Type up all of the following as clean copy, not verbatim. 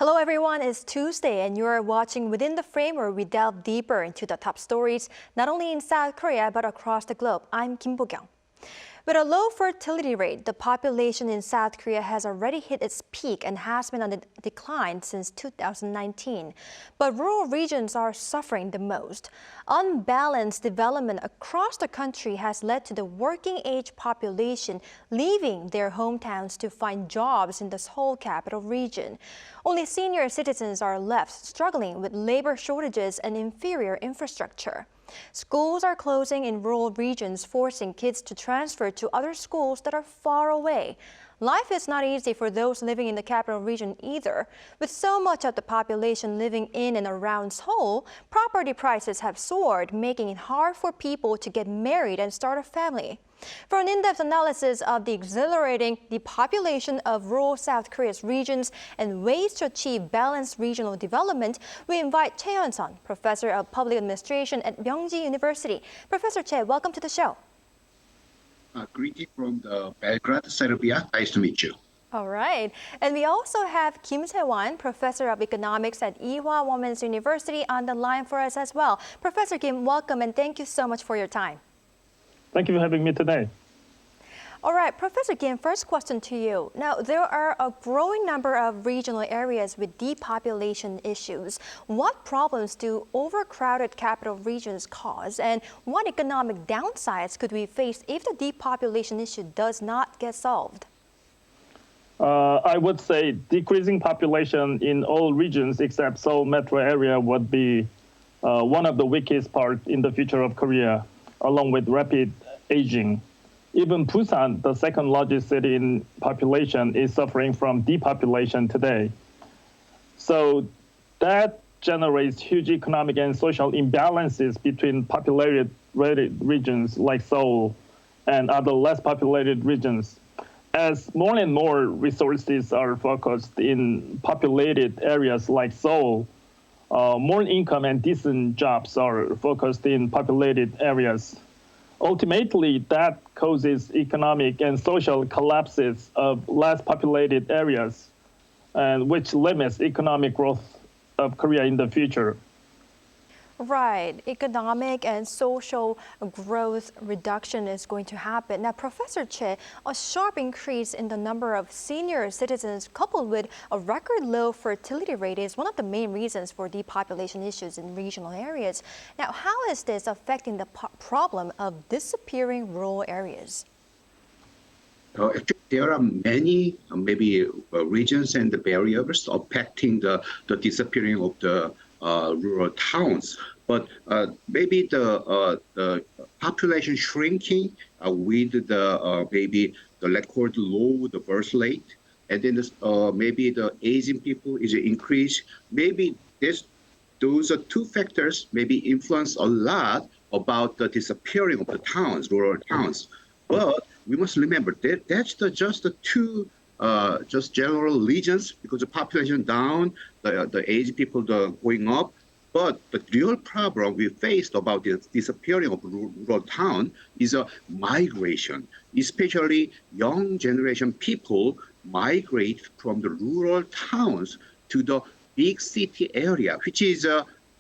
Hello everyone, it's Tuesday and you are watching Within the Frame where we delve deeper into the top stories, not only in South Korea but across the globe. I'm Kim Bo-kyung. With a low fertility rate, the population in South Korea has already hit its peak and has been on the decline since 2019. But rural regions are suffering the most. Unbalanced development across the country has led to the working-age population leaving their hometowns to find jobs in the Seoul capital region. Only senior citizens are left struggling with labor shortages and inferior infrastructure. Schools are closing in rural regions, forcing kids to transfer to other schools that are far away. Life is not easy for those living in the capital region either. With so much of the population living in and around Seoul, property prices have soared, making it hard for people to get married and start a family. For an in-depth analysis of the exhilarating depopulation of rural South Korea's regions and ways to achieve balanced regional development, we invite Choi Hyunsun, Professor of Public Administration at Myongji University. Professor Choi, welcome to the show. Greeting from the Belgrade, Serbia. Nice to meet you. All right. And we also have Kim Se-won, Professor of Economics at Ewha Women's University, on the line for us as well. Professor Kim, welcome and thank you so much for your time. Thank you for having me today. All right, Professor Kim, first question to you. Now, there are a growing number of regional areas with depopulation issues. What problems do overcrowded capital regions cause, and what economic downsides could we face if the depopulation issue does not get solved? I would say decreasing population in all regions except Seoul metro area would be one of the weakest parts in the future of Korea, along with rapid aging. Even Busan, the second largest city in population, is suffering from depopulation today. So that generates huge economic and social imbalances between populated regions like Seoul and other less populated regions. As more and more resources are focused in populated areas like Seoul, more income and decent jobs are focused in populated areas. Ultimately, that causes economic and social collapses of less populated areas, and which limits economic growth of Korea in the future. Right. Economic and social growth reduction is going to happen. Now, Professor Choi, a sharp increase in the number of senior citizens coupled with a record low fertility rate is one of the main reasons for depopulation issues in regional areas. Now, how is this affecting the problem of disappearing rural areas? Actually, there are many regions and the barriers affecting the disappearing of the rural towns, but maybe the population shrinking with the record low the birth rate, and then maybe the aging people is increased. Maybe those are two factors maybe influence a lot about the disappearing of the towns, rural towns. But we must remember that that's just the two just general regions, because the population down, the aged people going up. But the real problem we faced about the disappearing of rural town is a migration, especially young generation people migrate from the rural towns to the big city area, which is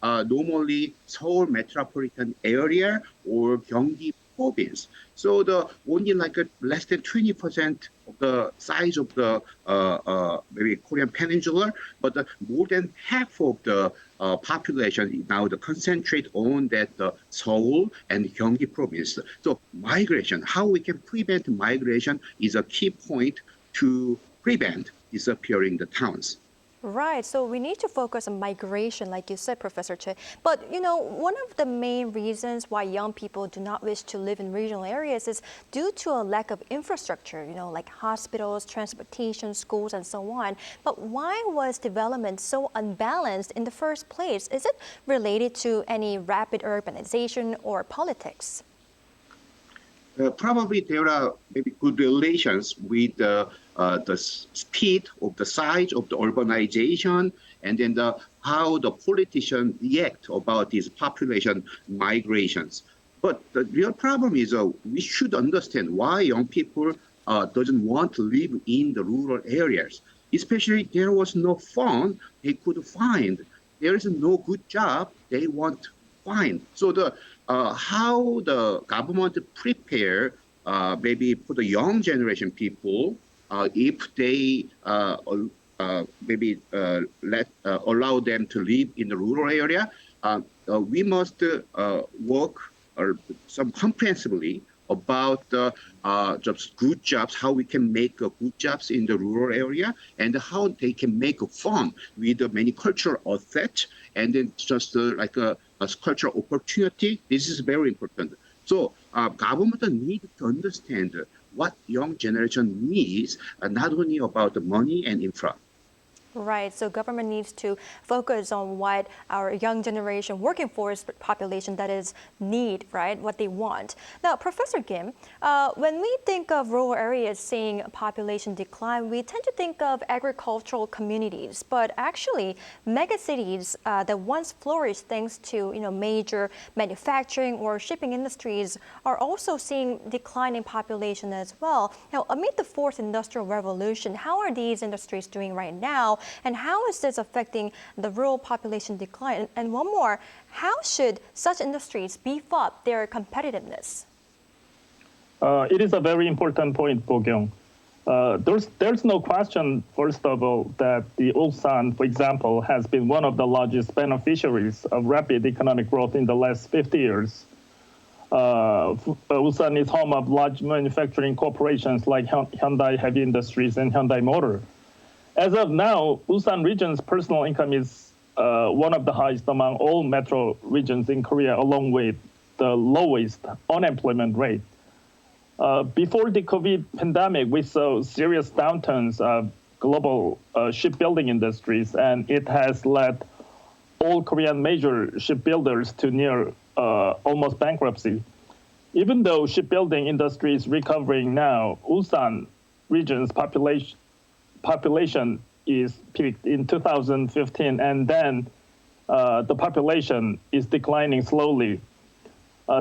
normally Seoul metropolitan area or Gyeonggi province. So the only like less than 20% of the size of the maybe Korean peninsula, but more than half of the population now concentrate on that Seoul and Gyeonggi province. So migration, how we can prevent migration is a key point to prevent disappearing the towns. Right, so we need to focus on migration, like you said, Professor Choi. But, one of the main reasons why young people do not wish to live in regional areas is due to a lack of infrastructure, like hospitals, transportation, schools, and so on. But why was development so unbalanced in the first place? Is it related to any rapid urbanization or politics? Probably there are maybe good relations with the speed of the size of the urbanization, and then how the politicians react about these population migrations. But the real problem is we should understand why young people doesn't want to live in the rural areas. especially there was no fund they could find. There is no good job they want to find. So the how the government prepare maybe for the young generation people if they maybe allow them to live in the rural area, we must work some comprehensively about just good jobs, how we can make good jobs in the rural area, and how they can make fun with many cultural assets, and then just like a cultural opportunity. This is very important. So government need to understand what young generation needs, not only about the money and infra. Right, so government needs to focus on what our young generation working force population that is need, right, what they want. Now, Professor Kim, when we think of rural areas seeing population decline, we tend to think of agricultural communities, but actually megacities that once flourished thanks to major manufacturing or shipping industries are also seeing decline in population as well. Now, amid the fourth industrial revolution, how are these industries doing right now? And how is this affecting the rural population decline? And one more, how should such industries beef up their competitiveness? It is a very important point, Bo-kyung. There's no question, first of all, that the Ulsan, for example, has been one of the largest beneficiaries of rapid economic growth in the last 50 years. Ulsan is home of large manufacturing corporations like Hyundai Heavy Industries and Hyundai Motor. As of now, Ulsan region's personal income is one of the highest among all metro regions in Korea, along with the lowest unemployment rate. Before the COVID pandemic, we saw serious downturns of global shipbuilding industries, and it has led all Korean major shipbuilders to near almost bankruptcy. Even though shipbuilding industry is recovering now, Ulsan region's population is peaked in 2015, and then the population is declining slowly.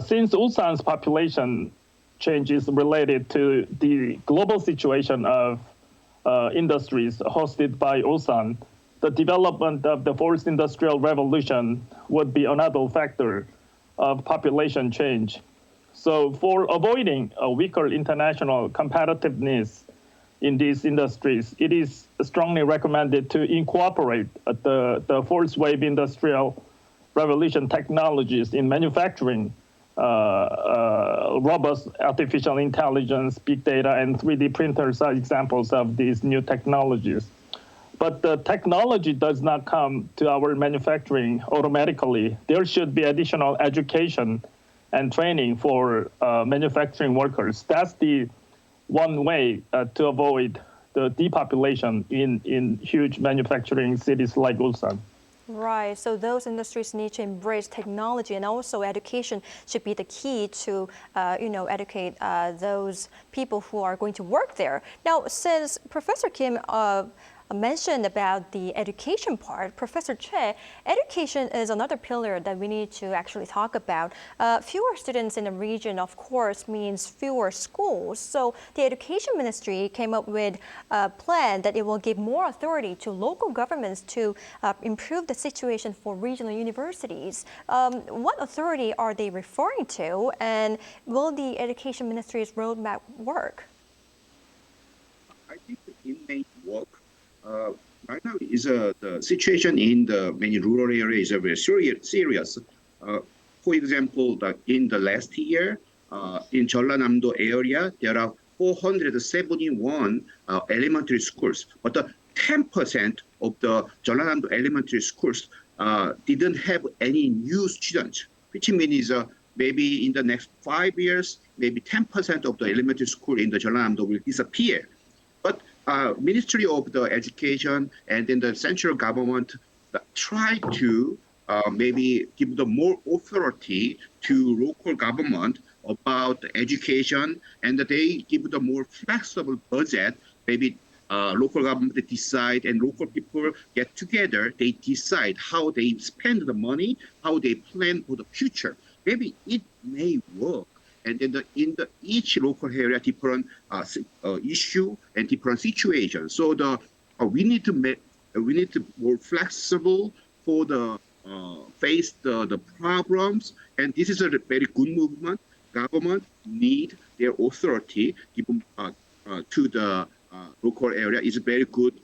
Since Ulsan's population change is related to the global situation of industries hosted by Ulsan, the development of the fourth industrial revolution would be another factor of population change. So for avoiding a weaker international competitiveness in these industries, it is strongly recommended to incorporate the fourth wave industrial revolution technologies in manufacturing. Robust artificial intelligence, big data, and 3D printers are examples of these new technologies. But the technology does not come to our manufacturing automatically. There should be additional education and training for manufacturing workers. That's the one way to avoid the depopulation in huge manufacturing cities like Ulsan. Right, so those industries need to embrace technology, and also education should be the key to, educate those people who are going to work there. Now, since Professor Kim mentioned about the education part, Professor Choi, education is another pillar that we need to actually talk about. Fewer students in the region, of course, means fewer schools. So the Education Ministry came up with a plan that it will give more authority to local governments to improve the situation for regional universities. What authority are they referring to, and will the Education Ministry's roadmap work? I think it may work. Right now, the situation in the many rural areas is very serious. For example, in the last year, in Jeollanam-do area, there are 471 elementary schools, but 10% of the Jeollanam-do elementary schools didn't have any new students, which means maybe in the next 5 years, maybe 10% of the elementary school in the Jeollanam-do will disappear. But Ministry of the Education and then the central government try to maybe give the more authority to local government about education, and they give the more flexible budget. Maybe local government decide and local people get together. They decide how they spend the money, how they plan for the future. Maybe it may work. And then in each local area, different issue and different situation. So the we need to more flexible for the face the problems, and this is a very good movement. Government need their authority given to the local area is a very good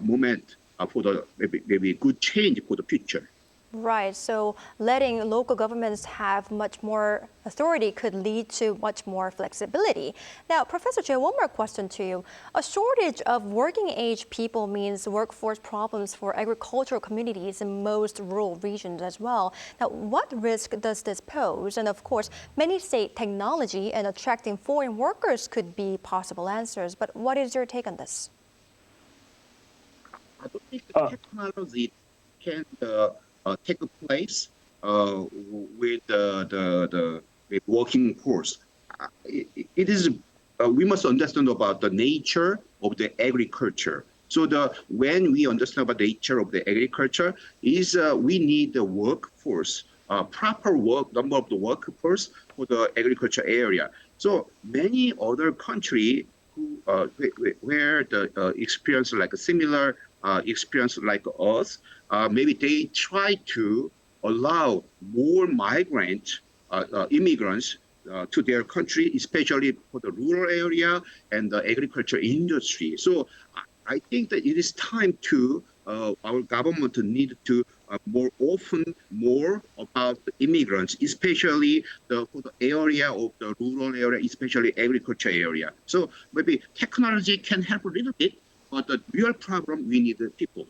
moment for the maybe good change for the future. Right, so letting local governments have much more authority could lead to much more flexibility. Now, Professor Choi, one more question to you. A shortage of working age people means workforce problems for agricultural communities in most rural regions as well. Now, what risk does this pose? And of course, many say technology and attracting foreign workers could be possible answers, but what is your take on this? I don't think the technology can take a place with the working force. It is we must understand about the nature of the agriculture. So when we understand about the nature of the agriculture is we need the workforce, proper number of the workforce for the agriculture area. So many other countries who where the experience like a similar experience like us, maybe they try to allow more migrant immigrants to their country, especially for the rural area and the agriculture industry. So I think that it is time to our government need to more about the immigrants, especially for the area of the rural area, especially agriculture area. So maybe technology can help a little bit, but the real problem, we need the people.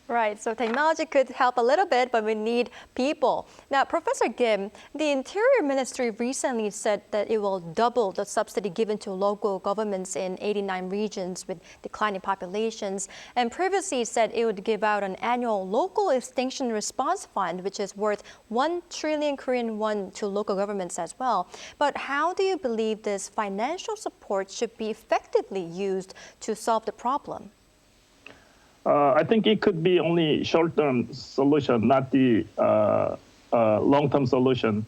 Right, so technology could help a little bit, but we need people. Now, Professor Kim, the Interior Ministry recently said that it will double the subsidy given to local governments in 89 regions with declining populations, and previously said it would give out an annual local extinction response fund, which is worth 1 trillion Korean won to local governments as well. But how do you believe this financial support should be effectively used to solve the problem? I think it could be only short-term solution, not the long-term solution.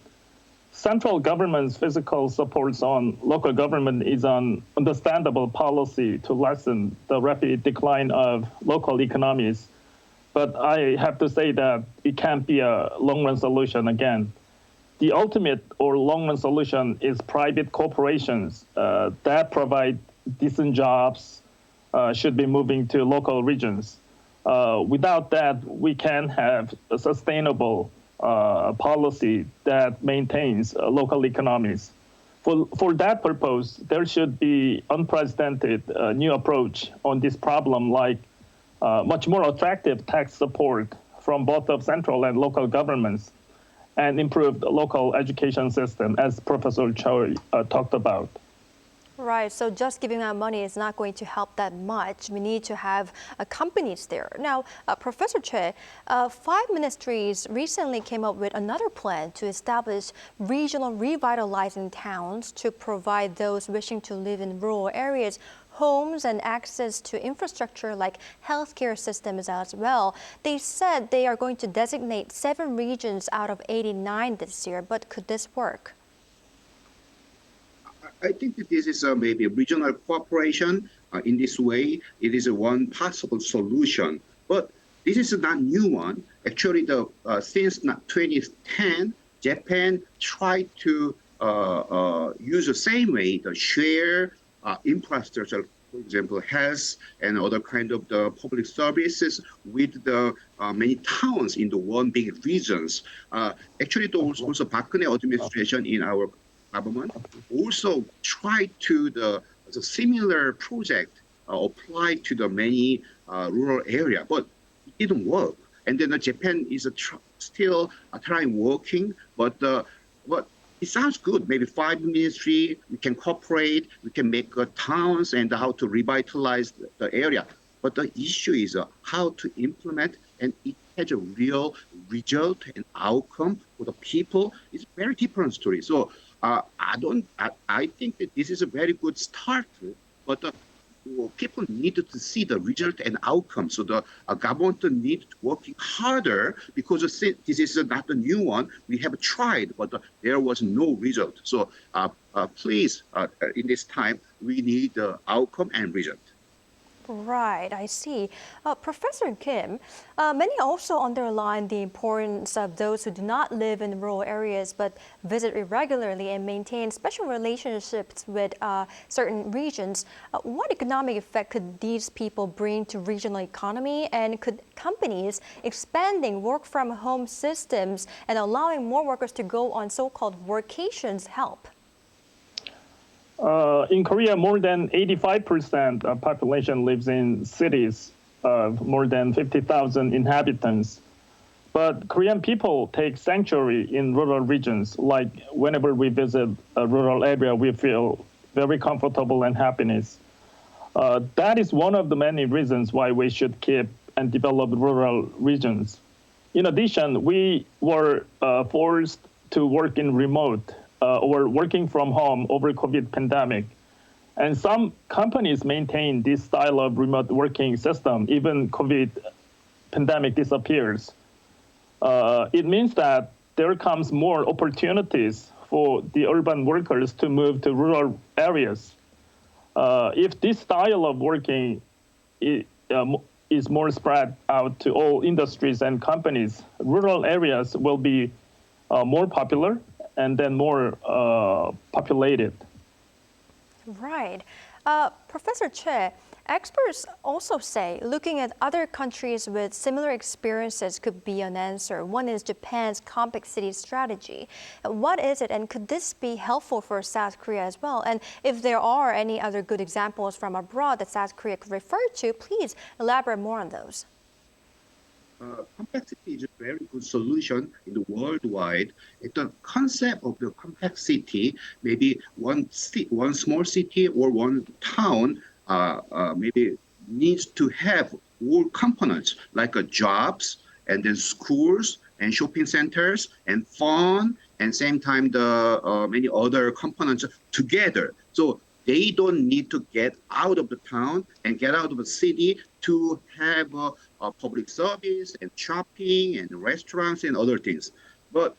Central government's fiscal supports on local government is an understandable policy to lessen the rapid decline of local economies. But I have to say that it can't be a long-run solution again. The ultimate or long-run solution is private corporations that provide decent jobs, should be moving to local regions. Without that, we can have a sustainable policy that maintains local economies. For that purpose, there should be unprecedented new approach on this problem, like much more attractive tax support from both of central and local governments, and improved local education system, as Professor Choi talked about. Right, so just giving out money is not going to help that much. We need to have companies there. Now, Professor Choi, 5 ministries recently came up with another plan to establish regional revitalizing towns to provide those wishing to live in rural areas homes and access to infrastructure like healthcare systems as well. They said they are going to designate 7 regions out of 89 this year, but could this work? I think that this is maybe a regional cooperation. In this way, it is one possible solution. But this is not new one. Actually, since 2010, Japan tried to use the same way, the share infrastructure, for example, health and other kind of the public services with the many towns in the one big regions. Actually, also Park-geun administration in our government also tried to the similar project applied to the many rural area, but it didn't work. And then Japan is still trying working, but it sounds good. Maybe 5 ministry, we can cooperate, we can make towns and how to revitalize the area. But the issue is how to implement, and it has a real result and outcome for the people. It's a very different story. So I think that this is a very good start, but people need to see the result and outcome. So the government needs to work harder because this is not a new one. We have tried, but there was no result. So please, in this time, we need the outcome and result. Right, I see. Professor Kim, many also underline the importance of those who do not live in rural areas but visit irregularly and maintain special relationships with certain regions. What economic effect could these people bring to regional economy, and could companies expanding work from home systems and allowing more workers to go on so-called workations help? In Korea, more than 85% of population lives in cities of more than 50,000 inhabitants. But Korean people take sanctuary in rural regions. Like whenever we visit a rural area, we feel very comfortable and happiness. That is one of the many reasons why we should keep and develop rural regions. In addition, we were forced to work in remote or working from home over COVID pandemic. And some companies maintain this style of remote working system, even COVID pandemic disappears. It means that there comes more opportunities for the urban workers to move to rural areas. If this style of working is more spread out to all industries and companies, rural areas will be more popular and then more populated. Right. Professor Choi, experts also say looking at other countries with similar experiences could be an answer. One is Japan's compact city strategy. What is it, and could this be helpful for South Korea as well? And if there are any other good examples from abroad that South Korea could refer to, please elaborate more on those. Complexity is a very good solution in the worldwide. The concept of the complexity, maybe one small city or one town, maybe needs to have all components like jobs and then schools and shopping centers and fun and same time the many other components together. So they don't need to get out of the town and get out of the city to have public service and shopping and restaurants and other things. But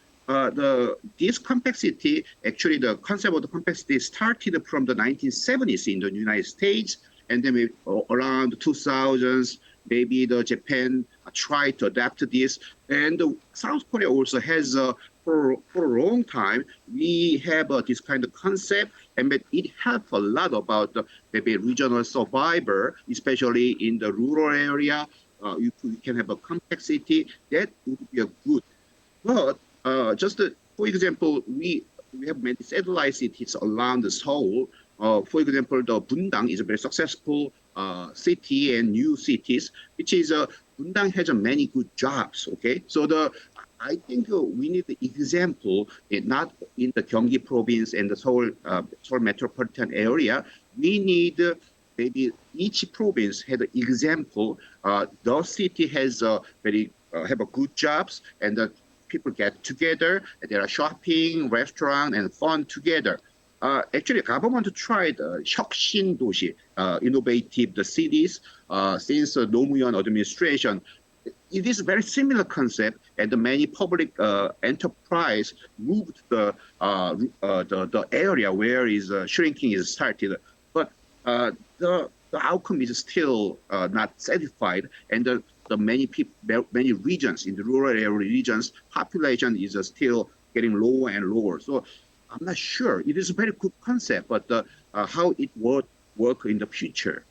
this complexity, actually the concept of the complexity started from the 1970s in the United States, and then maybe around the 2000s, maybe the Japan tried to adapt this, and South Korea also has for a long time, we have this kind of concept, and it helps a lot about maybe regional survivor, especially in the rural area. You can have a complexity that would be a good. But just for example, we have many satellite cities around the Seoul. For example, the Bundang is a very successful city and new cities, which is Bundang has many good jobs. Okay, so I think we need the example not in the Gyeonggi province and the Seoul metropolitan area. We need maybe each province had an example. The city has have a good jobs, and the people get together. And there are shopping, restaurant, and fun together. Actually, government tried 혁신 도시, innovative the cities since the Nomuyon administration. It is a very similar concept, and the many public enterprise moved the area where is shrinking is started. But the outcome is still not satisfied, and the many people, many regions in the rural area regions, population is still getting lower and lower. So I'm not sure. It is a very good concept, but how it would work in the future.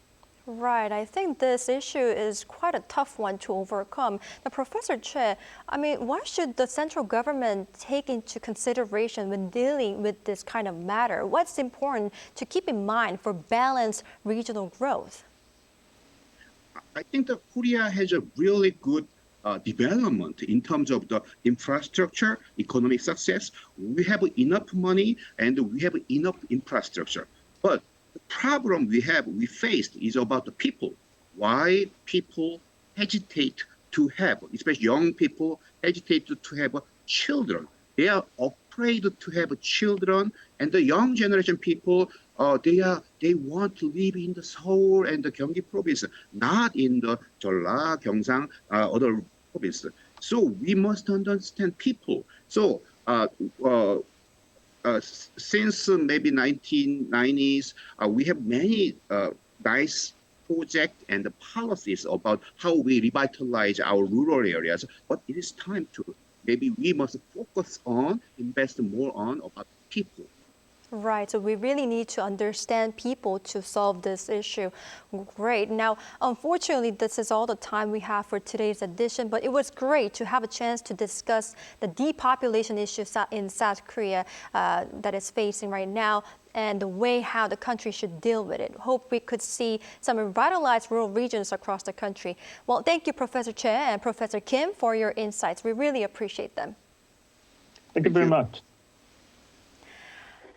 Right. I think this issue is quite a tough one to overcome. Now, Professor Choi, I mean, what should the central government take into consideration when dealing with this kind of matter? What's important to keep in mind for balanced regional growth? I think that Korea has a really good development in terms of the infrastructure, economic success. We have enough money and we have enough infrastructure. But the problem we faced is about the people. Why people hesitate to have, especially young people, hesitate to have children. They are afraid to have children, and the young generation people, they want to live in the Seoul and the Gyeonggi province, not in the Jeolla, Gyeongsang, other provinces. So we must understand people. So since maybe 1990s, we have many nice project and the policies about how we revitalize our rural areas. But it is time to maybe we must focus on, invest more on about people. Right, so we really need to understand people to solve this issue. Great. Now, unfortunately, this is all the time we have for today's edition, but it was great to have a chance to discuss the depopulation issue in South Korea that is facing right now and the way how the country should deal with it. Hope we could see some revitalized rural regions across the country. Well, thank you, Professor Choi and Professor Kim, for your insights. We really appreciate them. Thank you very much.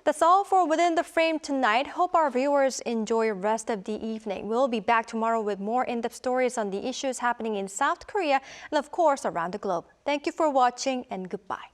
That's all for Within the Frame tonight. Hope our viewers enjoy the rest of the evening. We'll be back tomorrow with more in-depth stories on the issues happening in South Korea and, of course, around the globe. Thank you for watching and goodbye.